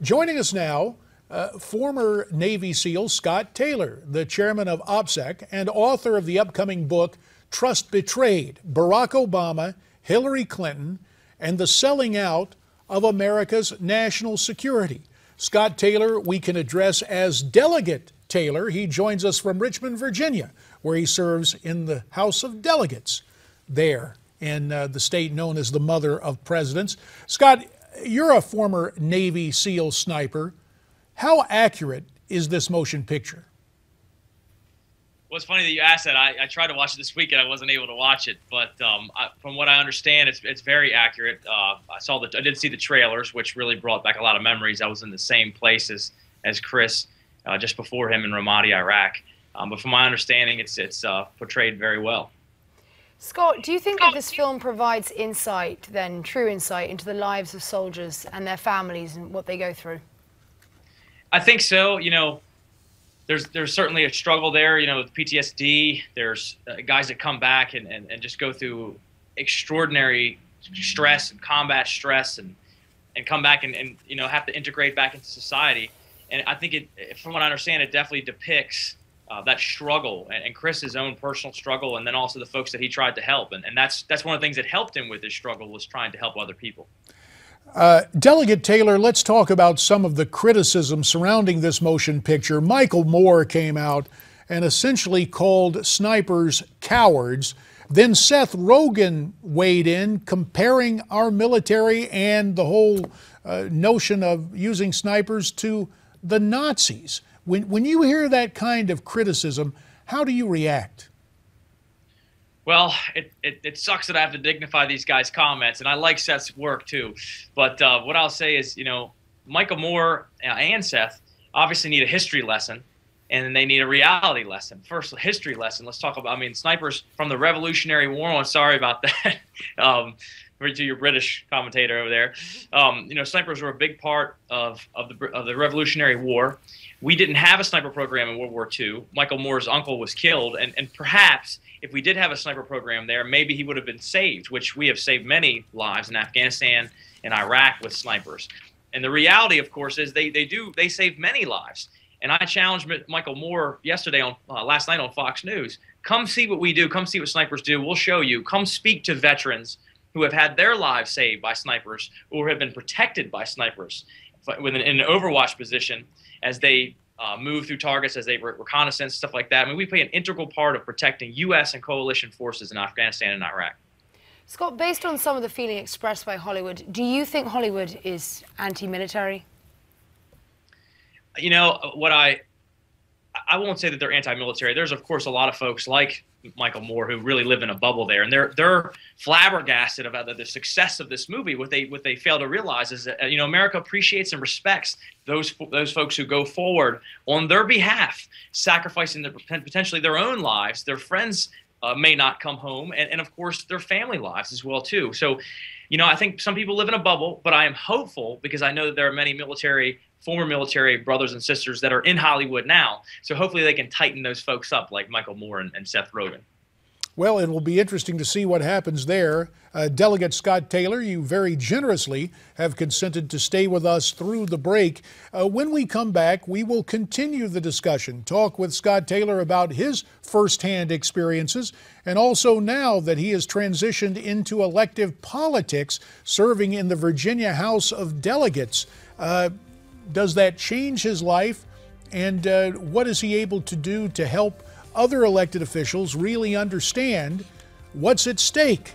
Joining us now, former Navy SEAL Scott Taylor, the chairman of OPSEC and author of the upcoming book, Trust Betrayed: Barack Obama, Hillary Clinton, and the Selling Out of America's National Security. Scott Taylor we can address as Delegate Taylor. He joins us from Richmond, Virginia, where he serves in the House of Delegates there in the state known as the Mother of Presidents. Scott, you're a former Navy SEAL sniper. How accurate is this motion picture? Well, it's funny that you asked that. I tried to watch it this weekend. I wasn't able to watch it, but from what I understand, it's very accurate. I did see the trailers, which really brought back a lot of memories. I was in the same place as Chris just before him in Ramadi, Iraq. But from my understanding, it's portrayed very well. Scott, do you think that this film provides insight, then true insight, into the lives of soldiers and their families and what they go through? I think so. You know, there's certainly a struggle there. You know, with PTSD, there's guys that come back and just go through extraordinary stress and combat stress and come back and you know, have to integrate back into society. And I think from what I understand, it definitely depicts that struggle and Chris's own personal struggle, and then also the folks that he tried to help. And that's one of the things that helped him with his struggle, was trying to help other people. Delegate Taylor, let's talk about some of the criticism surrounding this motion picture. Michael Moore came out and essentially called snipers cowards. Then Seth Rogen weighed in, comparing our military and the whole notion of using snipers to the Nazis. When you hear that kind of criticism, how do you react? Well, it sucks that I have to dignify these guys' comments, and I like Seth's work too. But what I'll say is, you know, Michael Moore and Seth obviously need a history lesson, and then they need a reality lesson. First, a history lesson. Let's talk about, I mean, snipers from the Revolutionary War. I'm sorry about that. To your British commentator over there, you know, snipers were a big part of the Revolutionary War. We didn't have a sniper program in World War II. Michael Moore's uncle was killed, and perhaps if we did have a sniper program there, maybe he would have been saved, which we have saved many lives in Afghanistan and Iraq with snipers. And the reality, of course, is they save many lives. And I challenged Michael Moore yesterday last night on Fox News. Come see what we do. Come see what snipers do. We'll show you. Come speak to veterans who have had their lives saved by snipers, or have been protected by snipers in an overwatch position as they move through targets, as they reconnaissance, stuff like that. I mean, we play an integral part of protecting U.S. and coalition forces in Afghanistan and Iraq. Scott, based on some of the feeling expressed by Hollywood, do you think Hollywood is anti-military? You know, I won't say that they're anti-military. There's, of course, a lot of folks like Michael Moore who really live in a bubble there, and they're flabbergasted about the success of this movie. What they fail to realize is that, you know, America appreciates and respects those folks who go forward on their behalf, sacrificing potentially their own lives. Their friends may not come home, and of course their family lives as well too. So, you know, I think some people live in a bubble, but I am hopeful because I know that there are many former military brothers and sisters that are in Hollywood now. So hopefully they can tighten those folks up like Michael Moore and Seth Rogen. Well, it will be interesting to see what happens there. Delegate Scott Taylor, you very generously have consented to stay with us through the break. When we come back, we will continue the discussion, talk with Scott Taylor about his firsthand experiences, and also now that he has transitioned into elective politics, serving in the Virginia House of Delegates. Does that change his life, and what is he able to do to help other elected officials really understand what's at stake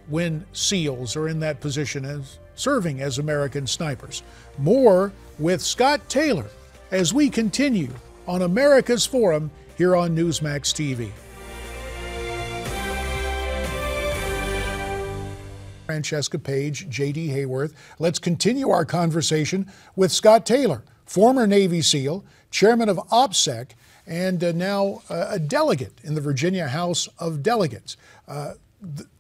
when SEALs are in that position as serving as American snipers? More with Scott Taylor as we continue on America's Forum here on Newsmax TV. Francesca Page, J.D. Hayworth. Let's continue our conversation with Scott Taylor, former Navy SEAL, chairman of OPSEC, and now a delegate in the Virginia House of Delegates.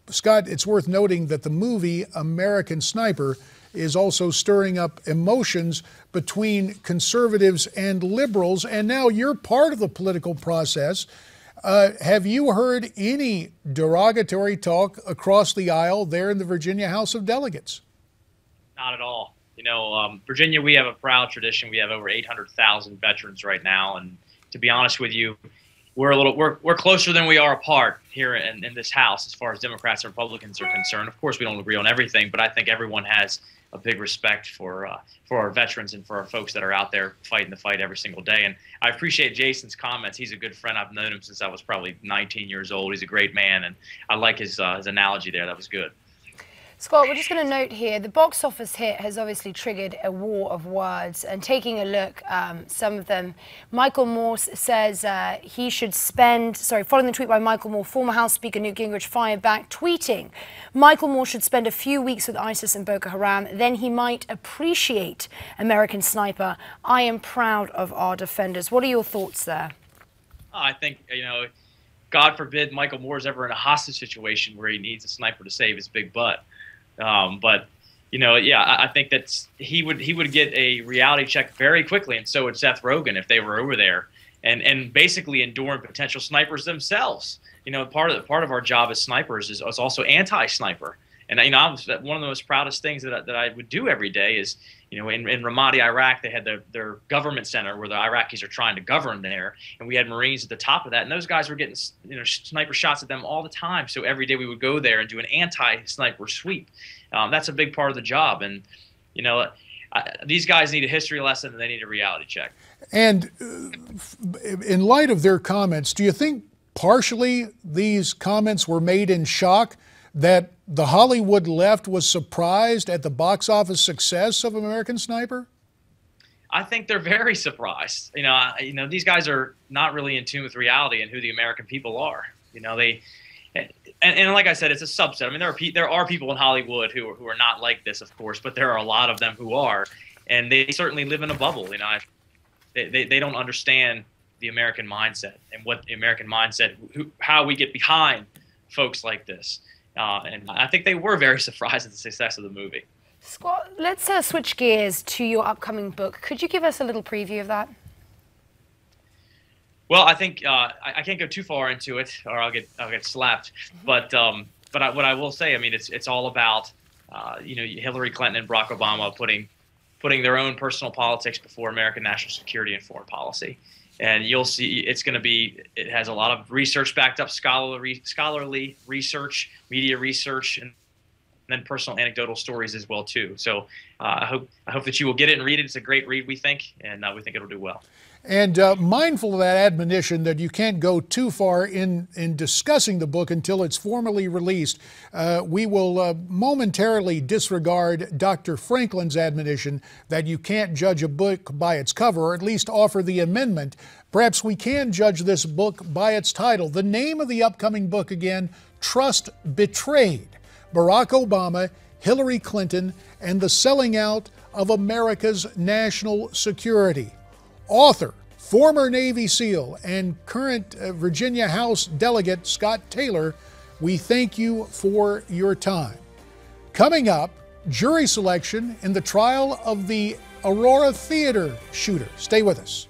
Scott, it's worth noting that the movie American Sniper is also stirring up emotions between conservatives and liberals, and now you're part of the political process. Have you heard any derogatory talk across the aisle there in the Virginia House of Delegates? Not at all. Virginia, we have a proud tradition. We have over 800,000 veterans right now, and to be honest with you, we're closer than we are apart here in this House as far as Democrats and Republicans are concerned. Of course, we don't agree on everything, but I think everyone has a big respect for our veterans and for our folks that are out there fighting the fight every single day. And I appreciate Jason's comments. He's a good friend. I've known him since I was probably 19 years old. He's a great man, and I like his analogy there. That was good. Scott, we're just going to note here, the box office hit has obviously triggered a war of words. And taking a look, some of them, Michael Moore says he should spend, following the tweet by Michael Moore, former House Speaker Newt Gingrich fired back, tweeting, Michael Moore should spend a few weeks with ISIS and Boko Haram, then he might appreciate American Sniper. I am proud of our defenders. What are your thoughts there? I think, God forbid Michael Moore's ever in a hostage situation where he needs a sniper to save his big butt. But I think that he would get a reality check very quickly, and so would Seth Rogen if they were over there, and basically enduring potential snipers themselves. Part of our job as snipers is also anti-sniper, and one of the most proudest things that I would do every day is in Ramadi, Iraq, they had their government center where the Iraqis are trying to govern there, and we had Marines at the top of that, and those guys were getting sniper shots at them all the time. So every day we would go there and do an anti-sniper sweep. That's a big part of the job, and these guys need a history lesson and they need a reality check. And in light of their comments, do you think partially these comments were made in shock that the Hollywood left was surprised at the box office success of American Sniper? I think they're very surprised. These guys are not really in tune with reality and who the American people are. And like I said, it's a subset. I mean, there are people in Hollywood who are not like this, of course, but there are a lot of them who are, and they certainly live in a bubble. They don't understand the American mindset and what the American mindset, how we get behind folks like this. And I think they were very surprised at the success of the movie. Scott, let's switch gears to your upcoming book. Could you give us a little preview of that? Well, I think I can't go too far into it, or I'll get slapped. But what I will say, I mean, it's all about Hillary Clinton and Barack Obama putting their own personal politics before American national security and foreign policy. And you'll see it has a lot of research backed up, scholarly research, media research, and then personal anecdotal stories as well too. So I hope that you will get it and read it. It's a great read, we think, and we think it'll do well. And mindful of that admonition that you can't go too far in discussing the book until it's formally released, we will momentarily disregard Dr. Franklin's admonition that you can't judge a book by its cover, or at least offer the amendment. Perhaps we can judge this book by its title. The name of the upcoming book again, Trust Betrayed: Barack Obama, Hillary Clinton, and the Selling Out of America's National Security. Author, former Navy SEAL, and current Virginia House Delegate Scott Taylor, we thank you for your time. Coming up, jury selection in the trial of the Aurora Theater shooter. Stay with us.